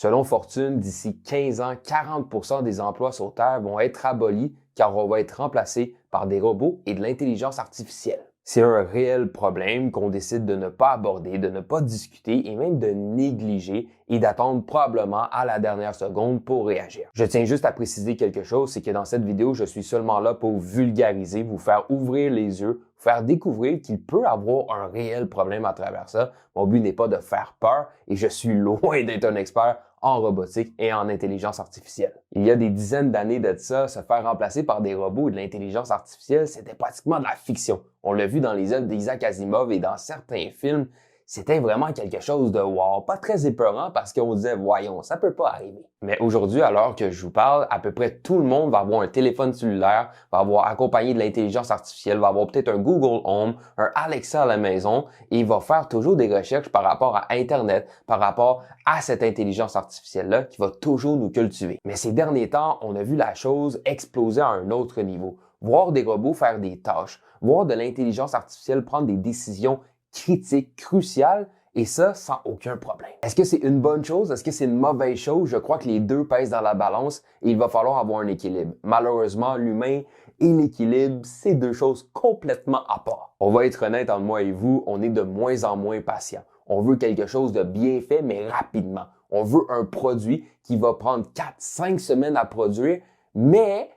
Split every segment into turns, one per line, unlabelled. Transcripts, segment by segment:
Selon Fortune, d'ici 15 ans, 40% des emplois sur Terre vont être abolis car on va être remplacés par des robots et de l'intelligence artificielle. C'est un réel problème qu'on décide de ne pas aborder, de ne pas discuter et même de négliger et d'attendre probablement à la dernière seconde pour réagir. Je tiens juste à préciser quelque chose, c'est que dans cette vidéo, je suis seulement là pour vulgariser, vous faire ouvrir les yeux, vous faire découvrir qu'il peut avoir un réel problème à travers ça. Mon but n'est pas de faire peur et je suis loin d'être un expert en robotique et en intelligence artificielle. Il y a des dizaines d'années de ça, se faire remplacer par des robots et de l'intelligence artificielle, c'était pratiquement de la fiction. On l'a vu dans les œuvres d'Isaac Asimov et dans certains films, c'était vraiment quelque chose de wow, pas très épeurant parce qu'on disait voyons, ça peut pas arriver. Mais aujourd'hui, alors que je vous parle, à peu près tout le monde va avoir un téléphone cellulaire, va avoir accompagné de l'intelligence artificielle, va avoir peut-être un Google Home, un Alexa à la maison et il va faire toujours des recherches par rapport à Internet, par rapport à cette intelligence artificielle-là qui va toujours nous cultiver. Mais ces derniers temps, on a vu la chose exploser à un autre niveau. Voir des robots faire des tâches, voir de l'intelligence artificielle prendre des décisions critiques, cruciales, et ça sans aucun problème. Est-ce que c'est une bonne chose? Est-ce que c'est une mauvaise chose? Je crois que les deux pèsent dans la balance et il va falloir avoir un équilibre. Malheureusement, l'humain et l'équilibre, c'est deux choses complètement à part. On va être honnête entre moi et vous, on est de moins en moins patient. On veut quelque chose de bien fait, mais rapidement. On veut un produit qui va prendre 4-5 semaines à produire, mais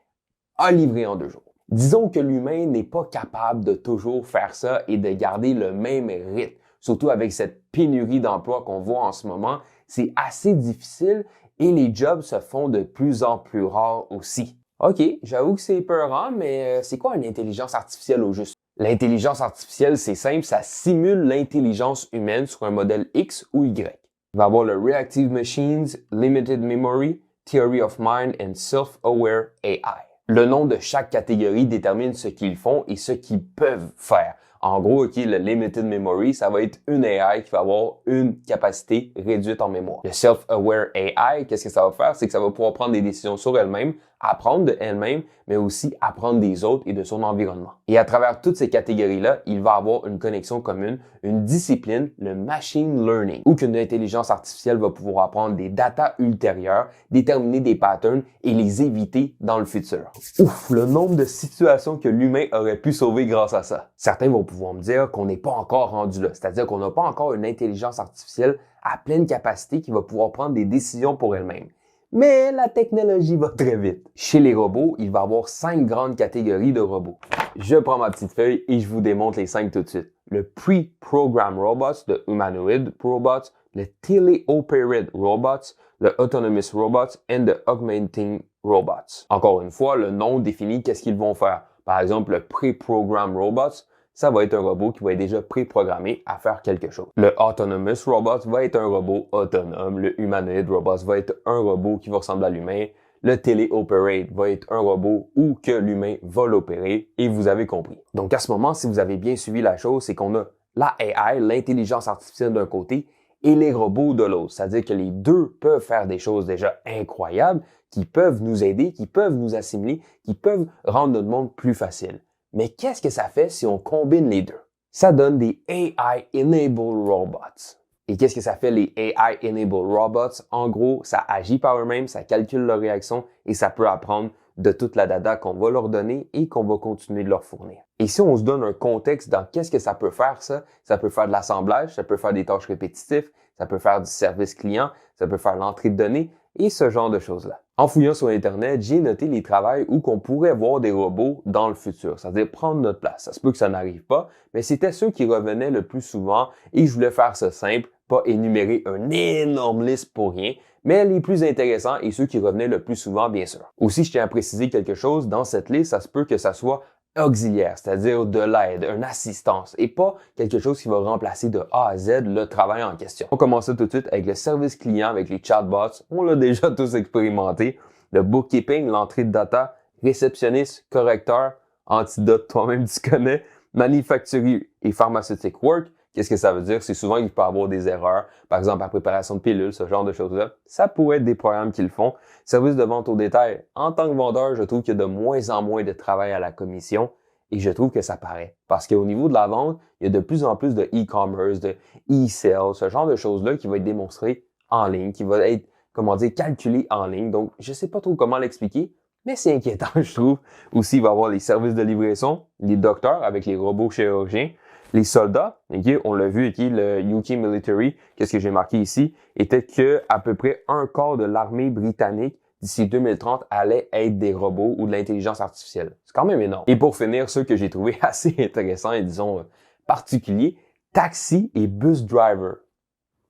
à livrer en 2 jours. Disons que l'humain n'est pas capable de toujours faire ça et de garder le même rythme. Surtout avec cette pénurie d'emplois qu'on voit en ce moment, c'est assez difficile et les jobs se font de plus en plus rares aussi. OK, j'avoue que c'est épeurant, mais c'est quoi une intelligence artificielle au juste? L'intelligence artificielle, c'est simple, ça simule l'intelligence humaine sur un modèle X ou Y. Il va avoir le Reactive Machines, Limited Memory, Theory of Mind and Self-Aware AI. Le nom de chaque catégorie détermine ce qu'ils font et ce qu'ils peuvent faire. En gros, OK, le Limited Memory, ça va être une AI qui va avoir une capacité réduite en mémoire. Le Self-Aware AI, qu'est-ce que ça va faire? C'est que ça va pouvoir prendre des décisions sur elle-même, apprendre de elle-même, mais aussi apprendre des autres et de son environnement. Et à travers toutes ces catégories-là, il va avoir une connexion commune, une discipline, le machine learning, où qu'une intelligence artificielle va pouvoir apprendre des datas ultérieures, déterminer des patterns et les éviter dans le futur. Ouf, le nombre de situations que l'humain aurait pu sauver grâce à ça. Certains vont pouvoir me dire qu'on n'est pas encore rendu là, c'est-à-dire qu'on n'a pas encore une intelligence artificielle à pleine capacité qui va pouvoir prendre des décisions pour elle-même. Mais la technologie va très vite. Chez les robots, il va y avoir 5 grandes catégories de robots. Je prends ma petite feuille et je vous démontre les 5 tout de suite. Le Pre-Programmed Robots, le Humanoid Robots, le Teleoperated Robots, le Autonomous Robots et le Augmenting Robots. Encore une fois, le nom définit qu'est-ce qu'ils vont faire. Par exemple, le Pre-Programmed Robots, ça va être un robot qui va être déjà préprogrammé à faire quelque chose. Le Autonomous Robot va être un robot autonome. Le Humanoid Robot va être un robot qui va ressembler à l'humain. Le Teleoperate va être un robot où que l'humain va l'opérer et vous avez compris. Donc à ce moment, si vous avez bien suivi la chose, c'est qu'on a la AI, l'intelligence artificielle d'un côté et les robots de l'autre. C'est-à-dire que les deux peuvent faire des choses déjà incroyables, qui peuvent nous aider, qui peuvent nous assimiler, qui peuvent rendre notre monde plus facile. Mais qu'est-ce que ça fait si on combine les deux? Ça donne des AI-enabled robots. Et qu'est-ce que ça fait les AI-enabled robots? En gros, ça agit par eux-mêmes, ça calcule leurs réactions et ça peut apprendre de toute la data qu'on va leur donner et qu'on va continuer de leur fournir. Et si on se donne un contexte dans qu'est-ce que ça peut faire ça peut faire de l'assemblage, ça peut faire des tâches répétitives, ça peut faire du service client, ça peut faire l'entrée de données et ce genre de choses-là. En fouillant sur Internet, j'ai noté les travails où qu'on pourrait voir des robots dans le futur, c'est-à-dire prendre notre place. Ça se peut que ça n'arrive pas, mais c'était ceux qui revenaient le plus souvent et je voulais faire ça simple, pas énumérer une énorme liste pour rien, mais les plus intéressants et ceux qui revenaient le plus souvent, bien sûr. Aussi, je tiens à préciser quelque chose, dans cette liste, ça se peut que ça soit auxiliaire, c'est-à-dire de l'aide, une assistance, et pas quelque chose qui va remplacer de A à Z le travail en question. On commence tout de suite avec le service client, avec les chatbots, on l'a déjà tous expérimenté, le bookkeeping, l'entrée de data, réceptionniste, correcteur, antidote, toi-même tu connais, manufacturier et pharmaceutique work. Qu'est-ce que ça veut dire? C'est souvent qu'il peut y avoir des erreurs, par exemple la préparation de pilules, ce genre de choses-là. Ça pourrait être des programmes qui le font. Service de vente au détail. En tant que vendeur, je trouve qu'il y a de moins en moins de travail à la commission et je trouve que ça paraît. Parce qu'au niveau de la vente, il y a de plus en plus de e-commerce, de e-sales, ce genre de choses-là qui va être démonstré en ligne, qui va être comment dire, calculés en ligne. Donc, je sais pas trop comment l'expliquer, mais c'est inquiétant, je trouve. Aussi, il va y avoir les services de livraison, les docteurs avec les robots chirurgiens, les soldats, ok, on l'a vu, ok, le UK Military, qu'est-ce que j'ai marqué ici, était que à peu près un quart de l'armée britannique d'ici 2030 allait être des robots ou de l'intelligence artificielle. C'est quand même énorme. Et pour finir, ceux que j'ai trouvé assez intéressants et disons particuliers, taxi et bus driver.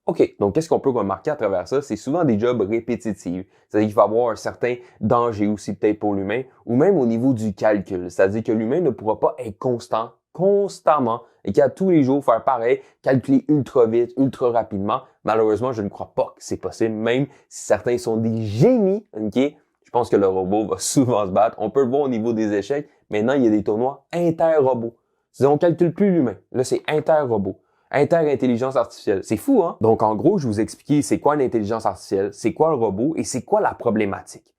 OK, donc qu'est-ce qu'on peut remarquer à travers ça? C'est souvent des jobs répétitifs. C'est-à-dire qu'il va y avoir un certain danger aussi peut-être pour l'humain, ou même au niveau du calcul. C'est-à-dire que l'humain ne pourra pas être constamment, et qu'à tous les jours faire pareil, calculer ultra vite, ultra rapidement. Malheureusement, je ne crois pas que c'est possible, même si certains sont des génies, OK? Je pense que le robot va souvent se battre. On peut le voir au niveau des échecs. Maintenant, il y a des tournois inter-robots. C'est-à-dire, on calcule plus l'humain. Là, c'est inter-robot. Inter-intelligence artificielle. C'est fou, hein? Donc, en gros, je vous explique c'est quoi une intelligence artificielle, c'est quoi le robot et c'est quoi la problématique.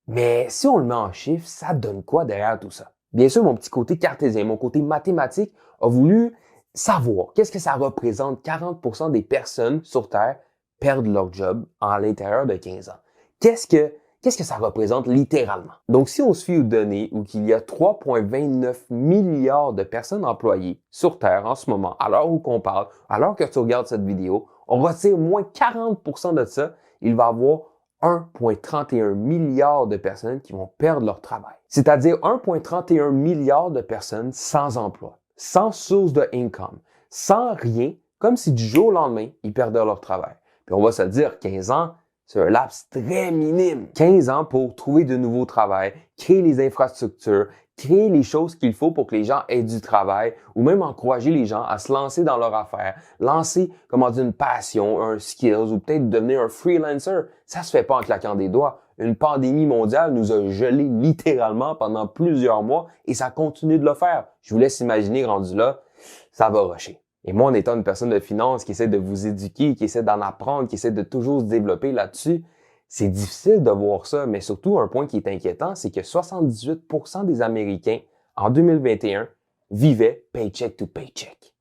Mais si on le met en chiffres, ça donne quoi derrière tout ça? Bien sûr, mon petit côté cartésien, mon côté mathématique a voulu savoir qu'est-ce que ça représente 40% des personnes sur Terre perdent leur job à l'intérieur de 15 ans. Qu'est-ce que ça représente littéralement? Donc, si on se fie aux données où il y a 3,29 milliards de personnes employées sur Terre en ce moment, à l'heure où on parle, à l'heure que tu regardes cette vidéo, on retire moins 40% de ça, il va y avoir 1,31 milliard de personnes qui vont perdre leur travail. C'est-à-dire 1,31 milliard de personnes sans emploi, sans source de income, sans rien, comme si du jour au lendemain, ils perdaient leur travail. Puis on va se le dire, 15 ans, c'est un laps très minime. 15 ans pour trouver de nouveaux travails, créer les infrastructures, créer les choses qu'il faut pour que les gens aient du travail ou même encourager les gens à se lancer dans leur affaire, lancer, comment dire, une passion, un skills ou peut-être devenir un freelancer. Ça se fait pas en claquant des doigts. Une pandémie mondiale nous a gelés littéralement pendant plusieurs mois et ça continue de le faire. Je vous laisse imaginer, rendu là, ça va rusher. Et moi, en étant une personne de finance qui essaie de vous éduquer, qui essaie d'en apprendre, qui essaie de toujours se développer là-dessus, c'est difficile de voir ça. Mais surtout, un point qui est inquiétant, c'est que 78% des Américains, en 2021, vivaient paycheck to paycheck.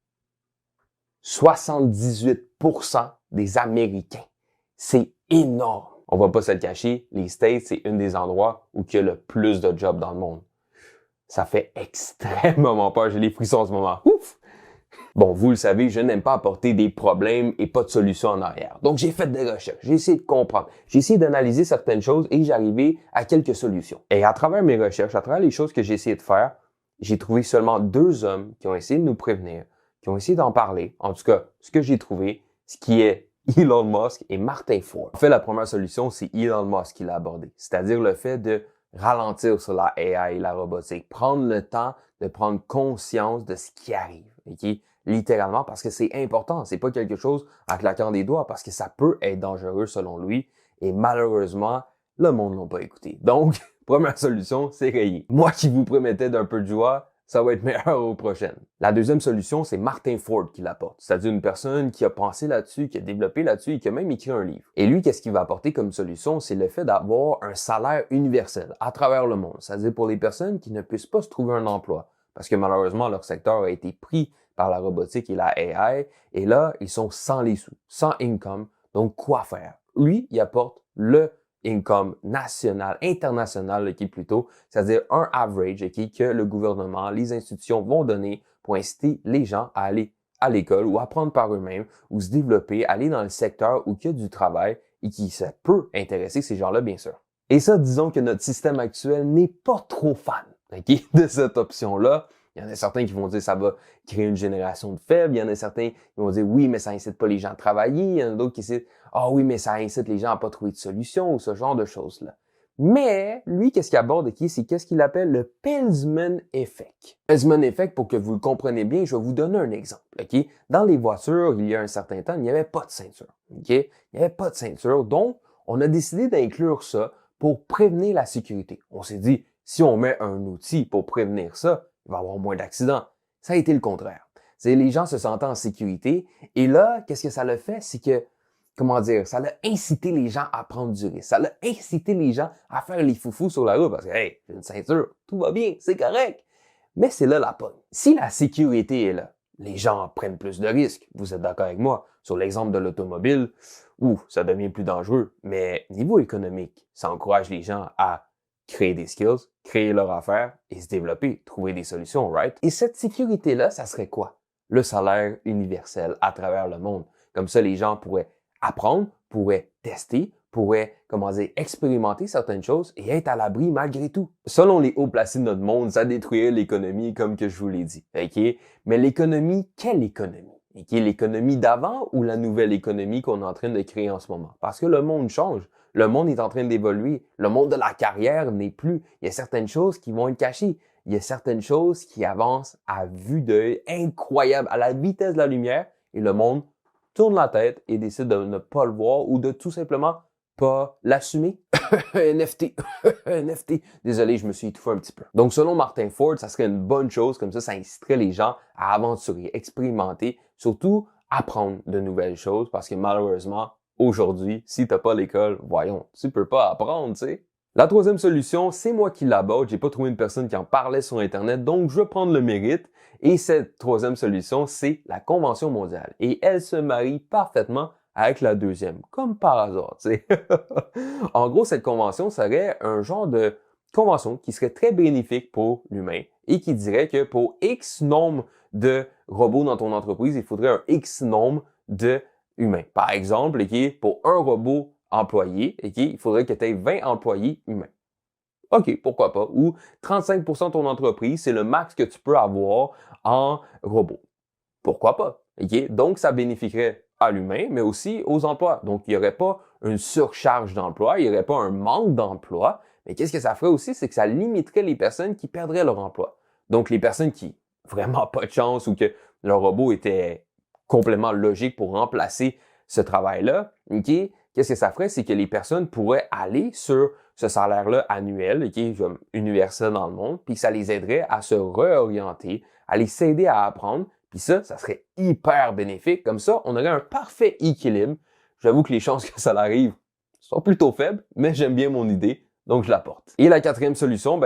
78% des Américains. C'est énorme. On va pas se le cacher, les States, c'est un des endroits où il y a le plus de jobs dans le monde. Ça fait extrêmement peur. J'ai les frissons en ce moment. Ouf! Bon, vous le savez, je n'aime pas apporter des problèmes et pas de solutions en arrière. Donc, j'ai fait des recherches, j'ai essayé de comprendre, j'ai essayé d'analyser certaines choses et j'ai arrivé à quelques solutions. Et à travers mes recherches, à travers les choses que j'ai essayé de faire, j'ai trouvé seulement 2 hommes qui ont essayé de nous prévenir, qui ont essayé d'en parler. En tout cas, ce que j'ai trouvé, ce qui est Elon Musk et Martin Ford. En fait, la première solution, c'est Elon Musk qui l'a abordé. C'est-à-dire le fait de ralentir sur la AI et la robotique. Prendre le temps de prendre conscience de ce qui arrive. OK? Littéralement, parce que c'est important. C'est pas quelque chose en claquant des doigts, parce que ça peut être dangereux selon lui. Et malheureusement, le monde l'a pas écouté. Donc, première solution, c'est rayé. Moi qui vous promettais d'un peu de joie, ça va être meilleur aux prochaines. La deuxième solution, c'est Martin Ford qui l'apporte. C'est-à-dire une personne qui a pensé là-dessus, qui a développé là-dessus et qui a même écrit un livre. Et lui, qu'est-ce qu'il va apporter comme solution? C'est le fait d'avoir un salaire universel à travers le monde. C'est-à-dire pour les personnes qui ne puissent pas se trouver un emploi. Parce que malheureusement, leur secteur a été pris par la robotique et la AI. Et là, ils sont sans les sous, sans income. Donc, quoi faire? Lui, il apporte le income national, international, qui est plutôt, c'est-à-dire un average, que le gouvernement, les institutions vont donner pour inciter les gens à aller à l'école ou apprendre par eux-mêmes ou se développer, aller dans le secteur où il y a du travail et qui ça peut intéresser ces gens-là, bien sûr. Et ça, disons que notre système actuel n'est pas trop fan de cette option-là. Il y en a certains qui vont dire que ça va créer une génération de faibles. Il y en a certains qui vont dire oui, mais ça incite pas les gens à travailler. Il y en a d'autres qui disent ah oui, mais ça incite les gens à pas trouver de solution ou ce genre de choses-là. Mais lui, qu'est-ce qu'il aborde ici, c'est qu'est-ce qu'il appelle le Peltzman Effect. Peltzman Effect, pour que vous le compreniez bien, je vais vous donner un exemple. OK? Dans les voitures, il y a un certain temps, il n'y avait pas de ceinture. OK? Il n'y avait pas de ceinture, donc on a décidé d'inclure ça pour prévenir la sécurité. On s'est dit, si on met un outil pour prévenir ça, il va y avoir moins d'accidents. Ça a été le contraire. C'est les gens se sentant en sécurité. Et là, qu'est-ce que ça le fait? C'est que, comment dire, ça a incité les gens à prendre du risque. Ça a incité les gens à faire les foufous sur la route parce que, hey, j'ai une ceinture, tout va bien, c'est correct. Mais c'est là la pogne. Si la sécurité est là, les gens prennent plus de risques. Vous êtes d'accord avec moi? Sur l'exemple de l'automobile, où ça devient plus dangereux. Mais niveau économique, ça encourage les gens à créer des skills, créer leur affaire et se développer, trouver des solutions, right? Et cette sécurité-là, ça serait quoi? Le salaire universel à travers le monde. Comme ça, les gens pourraient apprendre, pourraient tester, pourraient, expérimenter certaines choses et être à l'abri malgré tout. Selon les hauts placés de notre monde, ça détruirait l'économie comme que je vous l'ai dit, ok? Mais l'économie, quelle économie? Okay? L'économie d'avant ou la nouvelle économie qu'on est en train de créer en ce moment? Parce que le monde change. Le monde est en train d'évoluer. Le monde de la carrière n'est plus. Il y a certaines choses qui vont être cachées. Il y a certaines choses qui avancent à vue d'œil incroyable, à la vitesse de la lumière, et le monde tourne la tête et décide de ne pas le voir ou de tout simplement pas l'assumer. NFT. NFT. Désolé, je me suis étouffé un petit peu. Donc, selon Martin Ford, ça serait une bonne chose. Comme ça inciterait les gens à aventurer, expérimenter, surtout apprendre de nouvelles choses parce que malheureusement, aujourd'hui, si t'as pas l'école, voyons, tu peux pas apprendre, tu sais. La troisième solution, c'est moi qui l'aborde. J'ai pas trouvé une personne qui en parlait sur Internet, donc je vais prendre le mérite. Et cette troisième solution, c'est la Convention mondiale. Et elle se marie parfaitement avec la deuxième, comme par hasard, tu sais. En gros, cette convention serait un genre de convention qui serait très bénéfique pour l'humain et qui dirait que pour X nombre de robots dans ton entreprise, il faudrait un X nombre de humains. Par exemple, pour un robot employé, il faudrait que tu aies 20 employés humains. OK, pourquoi pas. Ou 35% de ton entreprise, c'est le max que tu peux avoir en robot. Pourquoi pas? Donc, ça bénéficierait à l'humain, mais aussi aux emplois. Donc, il n'y aurait pas une surcharge d'emploi, il n'y aurait pas un manque d'emploi. Mais qu'est-ce que ça ferait aussi? C'est que ça limiterait les personnes qui perdraient leur emploi. Donc, les personnes qui vraiment pas de chance ou que leur robot était complètement logique pour remplacer ce travail-là, qu'est-ce que ça ferait? C'est que les personnes pourraient aller sur ce salaire-là annuel, comme universel dans le monde, puis ça les aiderait à se réorienter, à les aider à apprendre, puis ça serait hyper bénéfique. Comme ça, on aurait un parfait équilibre. J'avoue que les chances que ça arrive sont plutôt faibles, mais j'aime bien mon idée, donc je la porte. Et la quatrième solution,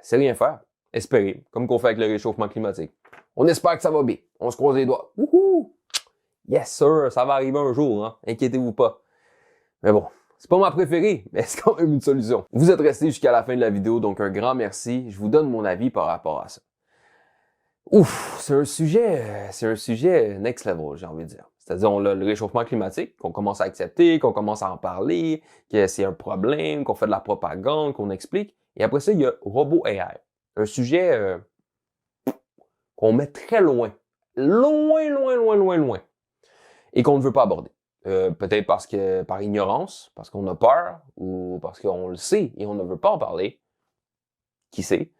c'est rien faire. Espérer, comme qu'on fait avec le réchauffement climatique. On espère que ça va bien. On se croise les doigts. Wouhou! Yes, sir, ça va arriver un jour, hein? Inquiétez-vous pas. Mais bon, c'est pas ma préférée, mais c'est quand même une solution. Vous êtes restés jusqu'à la fin de la vidéo, donc un grand merci. Je vous donne mon avis par rapport à ça. Ouf, c'est un sujet next level, j'ai envie de dire. C'est-à-dire, on a le réchauffement climatique, qu'on commence à accepter, qu'on commence à en parler, que c'est un problème, qu'on fait de la propagande, qu'on explique. Et après ça, il y a robot AI. Un sujet qu'on met très loin. Loin, loin, loin, loin, loin. Et qu'on ne veut pas aborder. Peut-être parce que par ignorance, parce qu'on a peur, ou parce qu'on le sait et on ne veut pas en parler. Qui sait?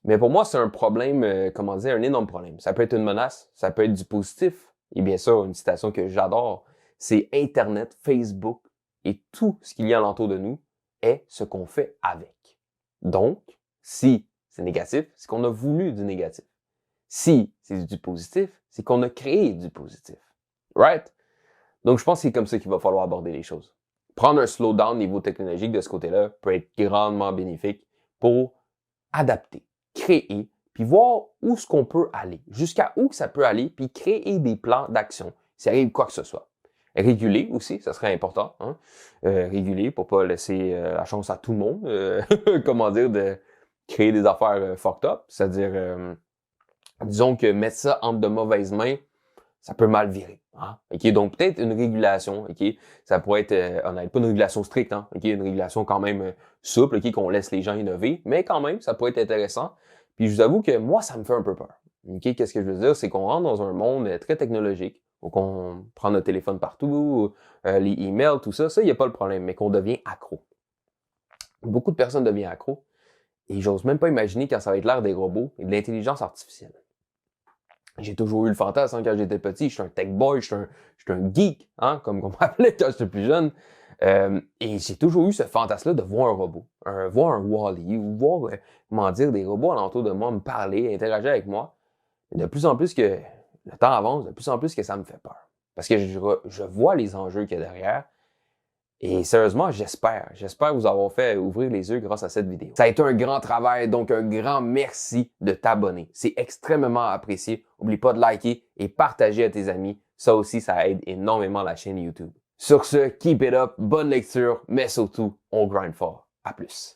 Mais pour moi, c'est un problème, un énorme problème. Ça peut être une menace, ça peut être du positif. Et bien sûr, une citation que j'adore, c'est Internet, Facebook et tout ce qu'il y a alentour de nous est ce qu'on fait avec. Donc, si c'est négatif, c'est qu'on a voulu du négatif. Si c'est du positif, c'est qu'on a créé du positif. Right? Donc, je pense que c'est comme ça qu'il va falloir aborder les choses. Prendre un slowdown niveau technologique de ce côté-là peut être grandement bénéfique pour adapter, créer, puis voir où ce qu'on peut aller, jusqu'à où que ça peut aller, puis créer des plans d'action, s'il arrive quoi que ce soit. Réguler aussi, ça serait important, hein? Réguler pour pas laisser la chance à tout le monde, de créer des affaires fucked up, c'est-à-dire, disons que mettre ça entre de mauvaises mains, ça peut mal virer. Hein? Donc peut-être une régulation, ça pourrait être, on n'a pas une régulation stricte, hein? Une régulation quand même souple, qu'on laisse les gens innover, mais quand même, ça pourrait être intéressant. Puis je vous avoue que moi, ça me fait un peu peur. Qu'est-ce que je veux dire? C'est qu'on rentre dans un monde très technologique, où on prend notre téléphone partout, les emails, tout ça, il n'y a pas le problème, mais qu'on devient accro. Beaucoup de personnes deviennent accro, et j'ose même pas imaginer quand ça va être l'ère des robots et de l'intelligence artificielle. J'ai toujours eu le fantasme, hein, quand j'étais petit, je suis un tech boy, je suis un geek, hein, comme on m'appelait quand j'étais plus jeune. Et j'ai toujours eu ce fantasme-là de voir un robot, voir un Wall-E, ou voir, des robots alentour de moi me parler, interagir avec moi. Et de plus en plus que le temps avance, de plus en plus que ça me fait peur. Parce que je vois les enjeux qu'il y a derrière. Et sérieusement, j'espère vous avoir fait ouvrir les yeux grâce à cette vidéo. Ça a été un grand travail, donc un grand merci de t'abonner. C'est extrêmement apprécié. N'oublie pas de liker et partager à tes amis. Ça aussi, ça aide énormément la chaîne YouTube. Sur ce, keep it up, bonne lecture, mais surtout, on grind fort. À plus.